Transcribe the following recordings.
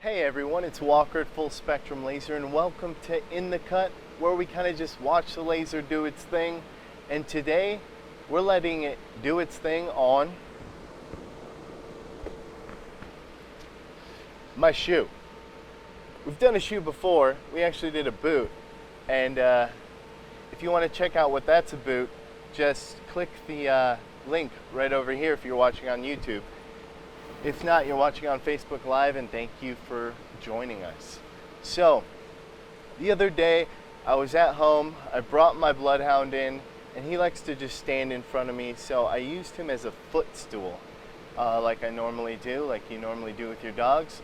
Hey everyone, it's Walker at Full Spectrum Laser and welcome to In the Cut, where we kind of just watch the laser do its thing. And today we're letting it do its thing on my shoe. We've done a shoe before, we actually did a boot. And if you want to check out what that's a boot, just click the link right over here if you're watching on YouTube. If not, you're watching on Facebook Live, and thank you for joining us. So, the other day, I was at home, I brought my bloodhound in, and he likes to just stand in front of me, so I used him as a footstool, like I normally do, like you normally do with your dogs.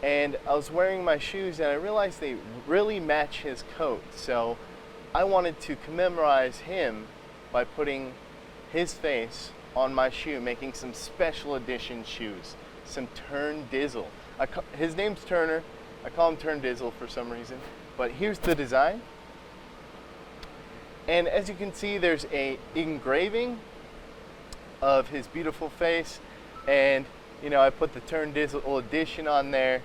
And I was wearing my shoes, and I realized they really match his coat, so I wanted to commemorate him by putting his face on my shoe, making some special edition shoes, some Turn Dizzle. His name's Turner. I call him Turn Dizzle for some reason. But here's the design. And as you can see, there's a engraving of his beautiful face. And, you know, I put the Turn Dizzle edition on there.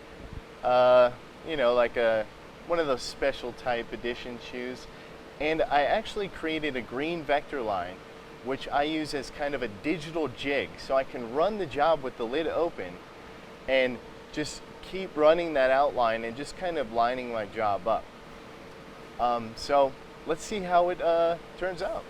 You know, like one of those special type edition shoes. And I actually created a green vector line, which I use as kind of a digital jig, so I can run the job with the lid open and just keep running that outline and just kind of lining my job up. So let's see how it turns out.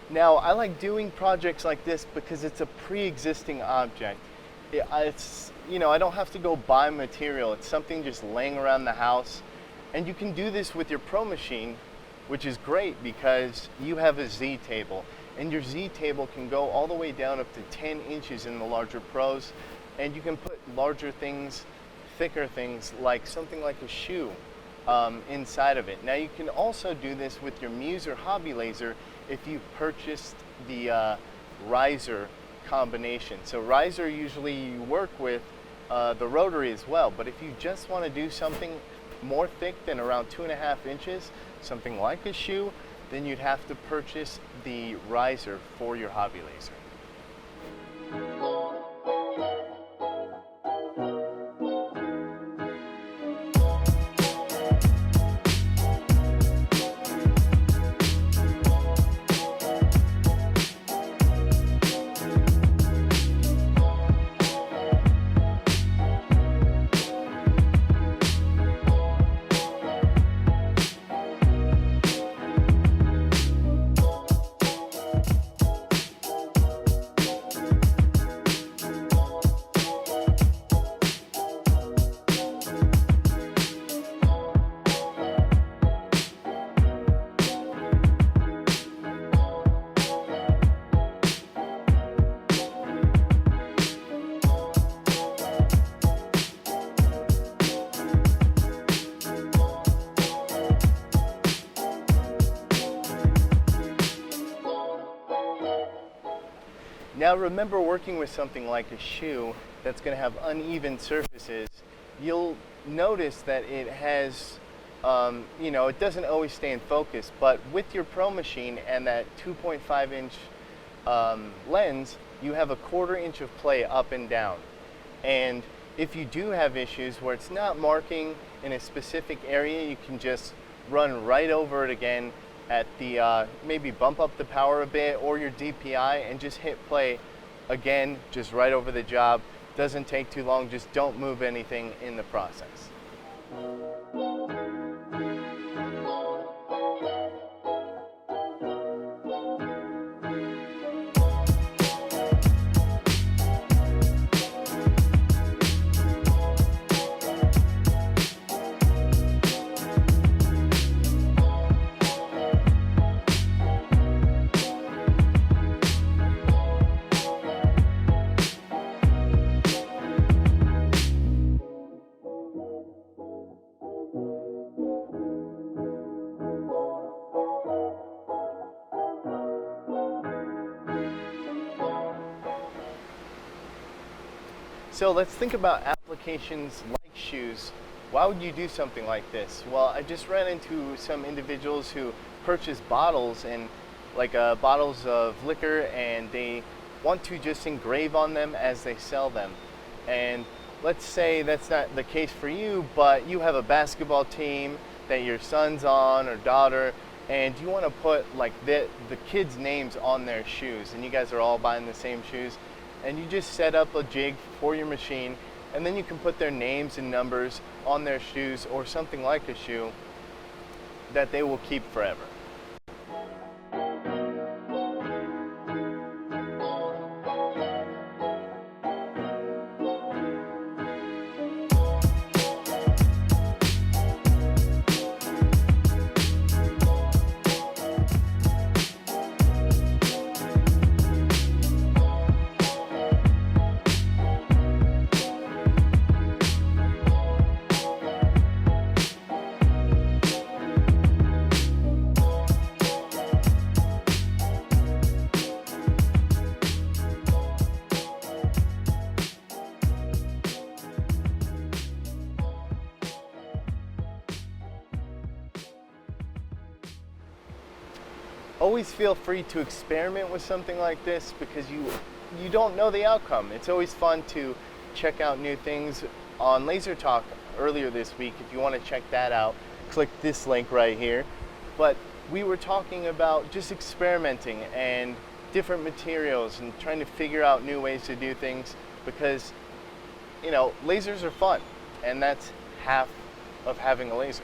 Now, I like doing projects like this because it's a pre-existing object. It's, you know, I don't have to go buy material. It's something just laying around the house. And you can do this with your Pro Machine, which is great because you have a Z table. And your Z table can go all the way down up to 10 inches in the larger Pros. And you can put larger things, thicker things, like something like a shoe inside of it. Now, you can also do this with your Muse or Hobby Laser if you purchased the riser combination. So riser, usually you work with the rotary as well, but if you just want to do something more thick than around 2.5 inches, something like a shoe, then you'd have to purchase the riser for your Hobby Laser. Now remember, working with something like a shoe that's going to have uneven surfaces, you'll notice that it has, you know, it doesn't always stay in focus, but with your Pro Machine and that 2.5 inch lens, you have 1/4 inch of play up and down. And if you do have issues where it's not marking in a specific area, you can just run right over it again at the, maybe bump up the power a bit or your DPI and just hit play again, just right over the job. Doesn't take too long, just don't move anything in the process. So let's think about applications like shoes. Why would you do something like this? Well, I just ran into some individuals who purchase bottles and bottles of liquor, and they want to just engrave on them as they sell them. And let's say that's not the case for you, but you have a basketball team that your son's on or daughter, and you want to put like the kids' names on their shoes, and you guys are all buying the same shoes, and you just set up a jig for your machine, and then you can put their names and numbers on their shoes or something like a shoe that they will keep forever. Always feel free to experiment with something like this, because you don't know the outcome. It's always fun to check out new things. On Laser Talk earlier this week, if you want to check that out, click this link right here. But we were talking about just experimenting and different materials and trying to figure out new ways to do things, because lasers are fun, and that's half of having a laser.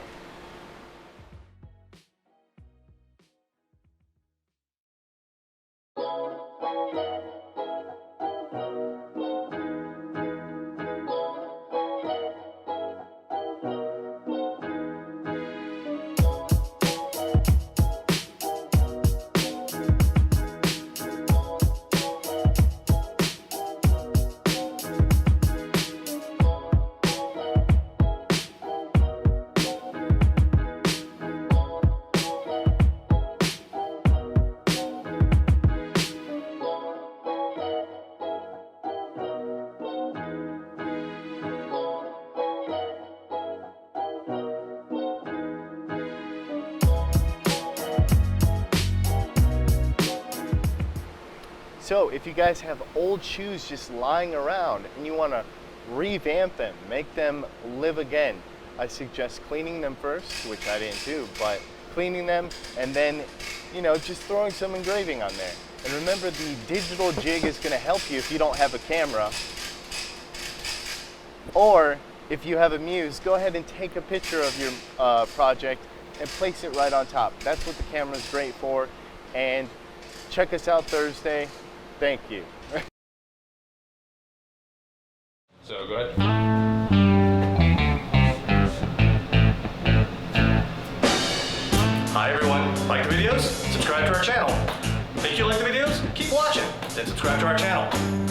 So if you guys have old shoes just lying around and you want to revamp them, make them live again, I suggest cleaning them first, which I didn't do, but cleaning them, and then just throwing some engraving on there. And remember, the digital jig is going to help you if you don't have a camera, or if you have a muse, go ahead and take a picture of your project and place it right on top. That's what the camera is great for. And check us out Thursday. Thank you. So go ahead. Hi everyone, like the videos? Subscribe to our channel. Think you like the videos? Keep watching, then subscribe to our channel.